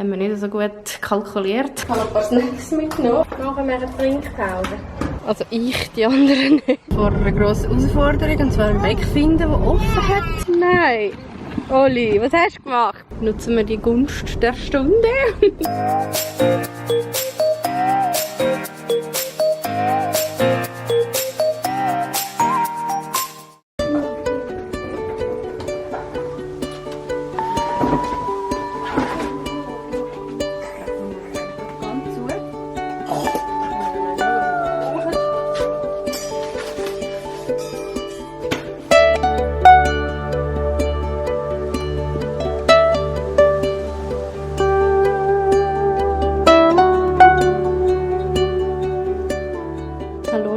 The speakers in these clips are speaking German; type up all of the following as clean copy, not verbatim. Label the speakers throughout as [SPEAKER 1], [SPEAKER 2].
[SPEAKER 1] haben wir nicht so gut kalkuliert. Ich habe noch ein paar Snacks mitgenommen. Nachher machen wir Trinkpause. Also ich, die anderen nicht. Vor einer grossen Herausforderung, und zwar einen Weg finden, der offen hat. Nein! Oli, was hast du gemacht? Nutzen wir die Gunst der Stunde.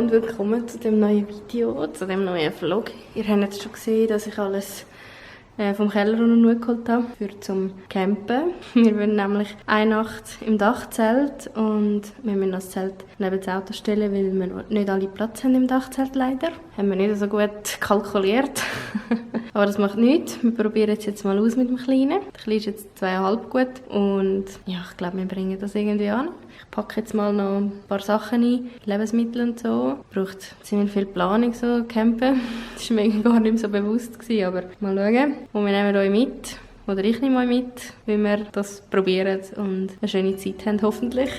[SPEAKER 1] Willkommen zu dem neuen Video, zu dem neuen Vlog. Ihr habt jetzt schon gesehen, dass ich alles vom Keller unten geholt habe für zum Campen. Wir wollen nämlich eine Nacht im Dachzelt und wir müssen das Zelt neben das Auto stellen, weil wir nicht alle Platz haben im Dachzelt leider. Haben wir nicht so gut kalkuliert. Aber das macht nichts. Wir probieren es jetzt mal aus mit dem Kleinen. Der Kleine ist jetzt 2,5 gut und ja, ich glaube, wir bringen das irgendwie an. Ich packe jetzt mal noch ein paar Sachen ein, Lebensmittel und so. Braucht ziemlich viel Planung, so Campen. Das war mir gar nicht so bewusst gewesen, aber mal schauen. Und wir nehmen euch mit, oder ich nehme euch mit, wie wir das probieren und eine schöne Zeit haben, hoffentlich.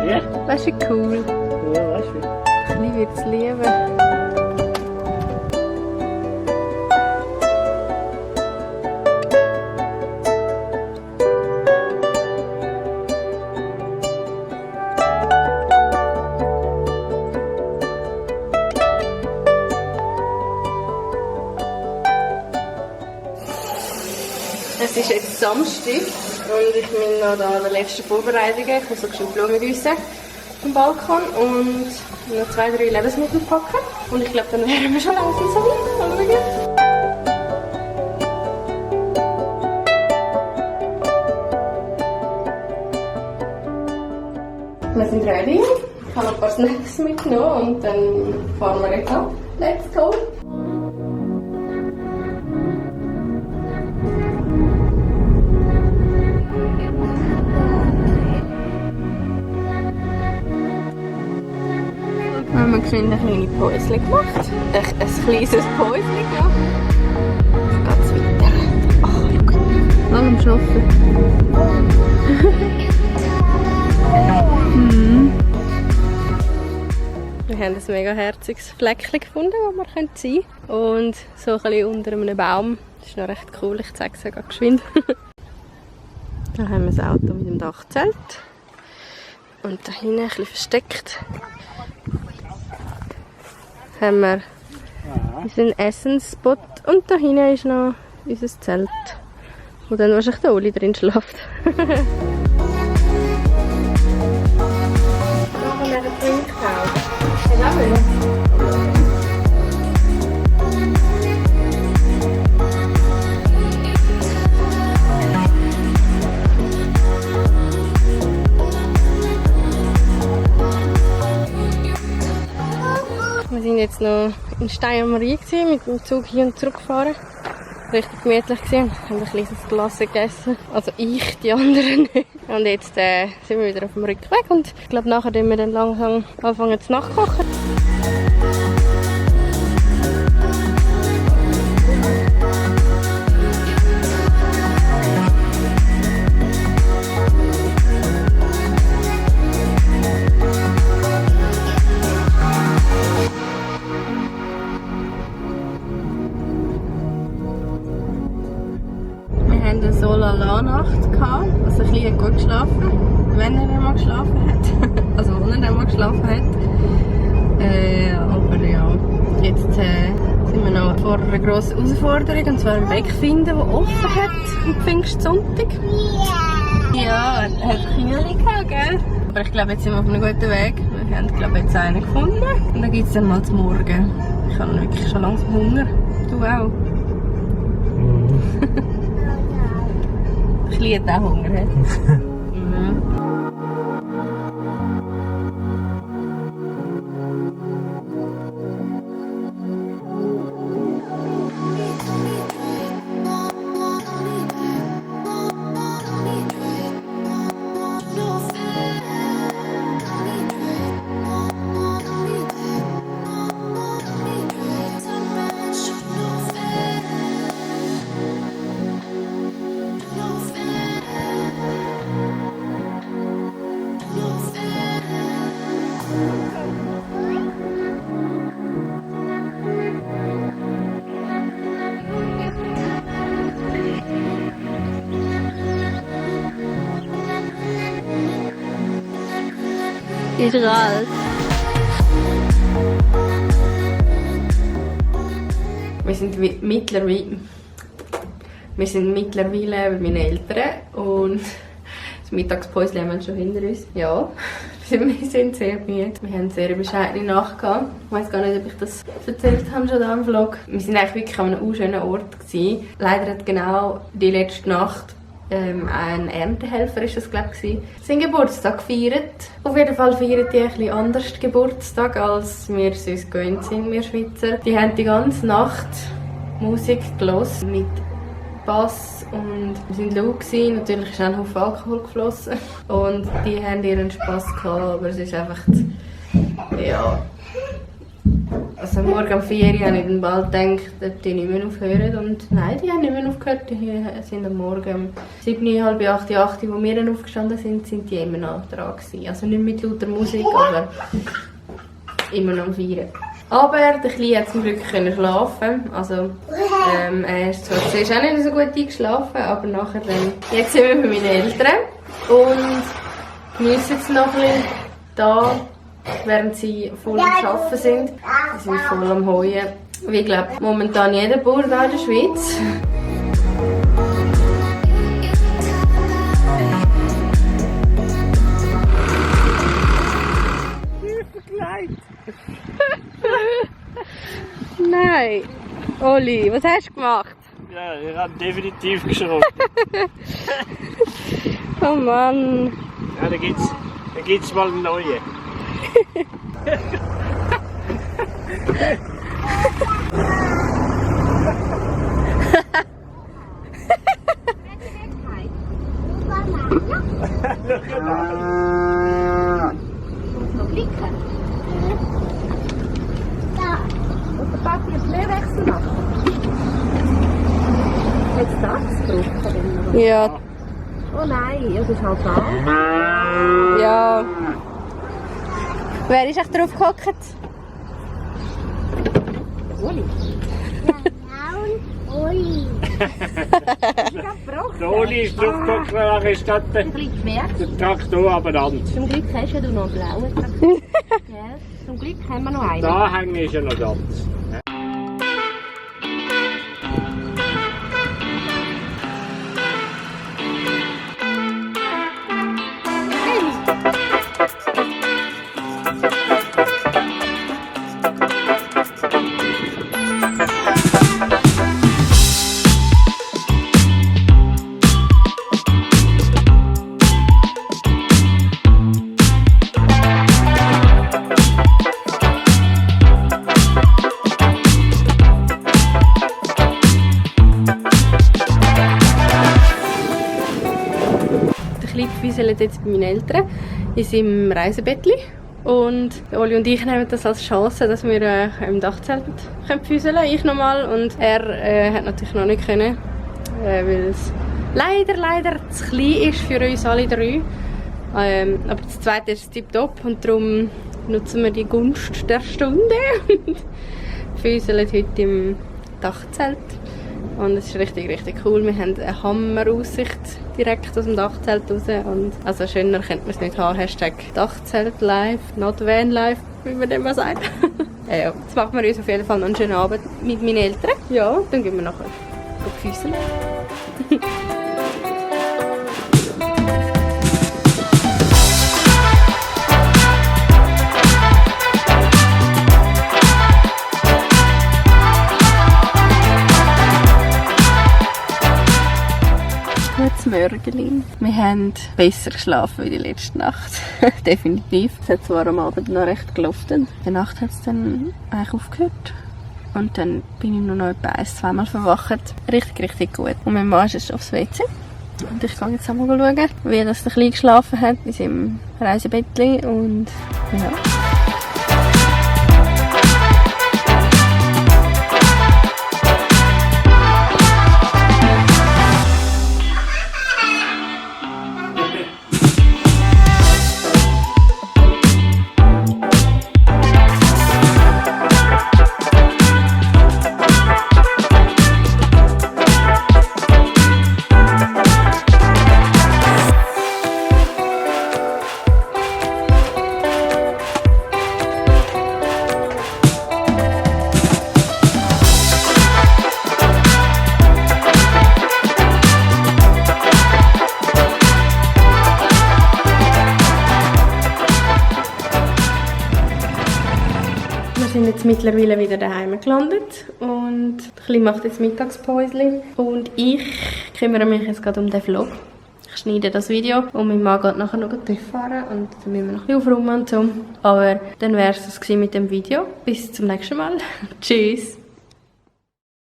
[SPEAKER 2] Ja?
[SPEAKER 1] Das ist cool.
[SPEAKER 2] Ja, weißt du.
[SPEAKER 1] Ich würde es lieben. Es ist jetzt Samstag und ich bin noch da an der letzten Vorbereitung. Ich muss so schön Blumen gießen am Balkon und noch 2, 3 Lebensmittel packen. Und ich glaube, dann wären wir schon langsam so weit. Wir sind ready. Ich habe noch ein paar Snacks mitgenommen und dann fahren wir jetzt ab. Let's go! Wir haben geschwind ein kleines Päuschen gemacht. Ein kleines Päuschen gemacht. Jetzt geht's weiter. Oh, schau. Alle am Schlafen. Wir haben ein mega herziges Fleckchen gefunden, wo wir sein können. Und so ein bisschen unter einem Baum. Das ist noch recht cool. Ich zeige es euch geschwind. Da haben wir das Auto mit dem Dachzelt. Und da hinten ein bisschen versteckt haben wir unseren Essensspot und da hinten ist noch unser Zelt, wo dann wahrscheinlich der Oli drin schläft. Machen wir eine Trinkpause. Wir sind jetzt noch in Steiermarie mit dem Zug hier und zurück gefahren. Richtig gemütlich gewesen. Wir haben ein kleines Glas gegessen. Also ich, die anderen nicht. Und jetzt sind wir wieder auf dem Rückweg und ich glaube nachher werden wir dann langsam anfangen zu nachkochen. Eine So-Lala-Nacht gehabt. Also ein bisschen gut geschlafen, wenn er einmal geschlafen hat. Also wenn er einmal geschlafen hat. Aber ja, jetzt sind wir noch vor einer grossen Herausforderung, und zwar einen Weg finden, der offen hat am Pfingstsonntag. Ja, er hat Kühe gehabt, gell? Aber ich glaube, jetzt sind wir auf einem guten Weg. Wir haben, glaube ich, jetzt einen gefunden. Und dann gibt es dann mal zum Morgen. Ich habe wirklich schon langsam Hunger. Du auch? Kleine hat auch Hunger. Mhm. Ist raus. Wir sind mittlerweile bei meinen Eltern und das Mittagspäuschen haben wir schon hinter uns. Ja, wir sind sehr müde. Wir haben eine sehr bescheidene Nacht gehabt. Ich weiß gar nicht, ob ich das erzählt habe schon da im Vlog. Wir waren eigentlich wirklich an einem schönen Ort gewesen. Leider hat genau die letzte Nacht ein Erntehelfer ist das, glaube ich, seinen Geburtstag gefeiert. Auf jeden Fall feiern die ein bisschen anders Geburtstag, als wir es uns gewöhnt sind, wir Schweizer. Die haben die ganze Nacht Musik gehört mit Bass und wir sind laut gewesen. Natürlich ist auch ein Haufen Alkohol geflossen und die haben ihren Spass gehabt, aber es ist einfach, ja. Also morgen um 4 Uhr habe ich dann bald gedacht, ob die nicht mehr aufhören. Und nein, die haben nicht mehr aufgehört. Die sind am Morgen um 7, halb 8, 8, wo wir dann aufgestanden sind, sind die immer noch dran gewesen. Also nicht mit lauter Musik, aber immer noch um 4 Uhr. Aber der Kleine hat zum Glück können schlafen. Also er ist zwar zuerst auch nicht so gut eingeschlafen, aber nachher dann... Jetzt sind wir bei meinen Eltern und geniessen jetzt noch ein bisschen da, während sie voll am Arbeiten sind. Sie sind voll am Heuen. Wie ich glaube, momentan jeder Bauer da in der Schweiz. Nein! Oli, was hast du gemacht?
[SPEAKER 2] Ja, ich habe definitiv geschraubt.
[SPEAKER 1] Oh Mann!
[SPEAKER 2] Ja, da gibt's mal einen neuen.
[SPEAKER 1] Ja.
[SPEAKER 3] Oh nein, das ist halt da.
[SPEAKER 1] Ja. Wer ist echt drauf gehockt?
[SPEAKER 3] Uli. Uli.
[SPEAKER 2] Der Oli ist draufgekommen, nachher ist das der Traktor abeinander.
[SPEAKER 3] Zum Glück hast du noch einen blauen Traktor. Zum Glück haben wir noch einen.
[SPEAKER 2] Da hängt ist ja noch ganz.
[SPEAKER 1] Wir sind jetzt bei meinen Eltern in seinem Reisebettli. Und Oli und ich nehmen das als Chance, dass wir im Dachzelt füßeln können. Ich nochmal und er hat natürlich noch nicht können, weil es leider zu klein ist für uns alle drei. Aber das zweite ist tipptopp und darum nutzen wir die Gunst der Stunde und füßeln heute im Dachzelt. Und es ist richtig cool. Wir haben eine Hammer-Aussicht direkt aus dem Dachzelt raus. Und also schöner könnte man es nicht haben. Hashtag Dachzelt live, not van live, wie man dem mal sagt. Ja, jetzt machen wir uns auf jeden Fall noch einen schönen Abend mit meinen Eltern. Ja, dann gehen wir nachher füßeln. gutes Morgen. Wir haben besser geschlafen wie die letzte Nacht. Definitiv. Es hat zwar am Abend noch recht geluftet. In der Nacht hat es dann eigentlich aufgehört. Und dann bin ich nur noch etwa 1-2 Mal verwacht. Richtig gut. Und mein Mann ist jetzt aufs WC. Und ich gehe jetzt einmal schauen, wie das der Kleine geschlafen hat in seinem Reisebettchen. Und ja. Wir sind jetzt mittlerweile wieder daheim gelandet und der Kleine macht jetzt Mittagspäuschen und ich kümmere mich jetzt gerade um den Vlog. Ich schneide das Video und mein Mann geht nachher noch TÜV fahren und dann müssen wir noch ein bisschen aufräumen und so. Aber dann wäre es das mit dem Video. Bis zum nächsten Mal. Tschüss!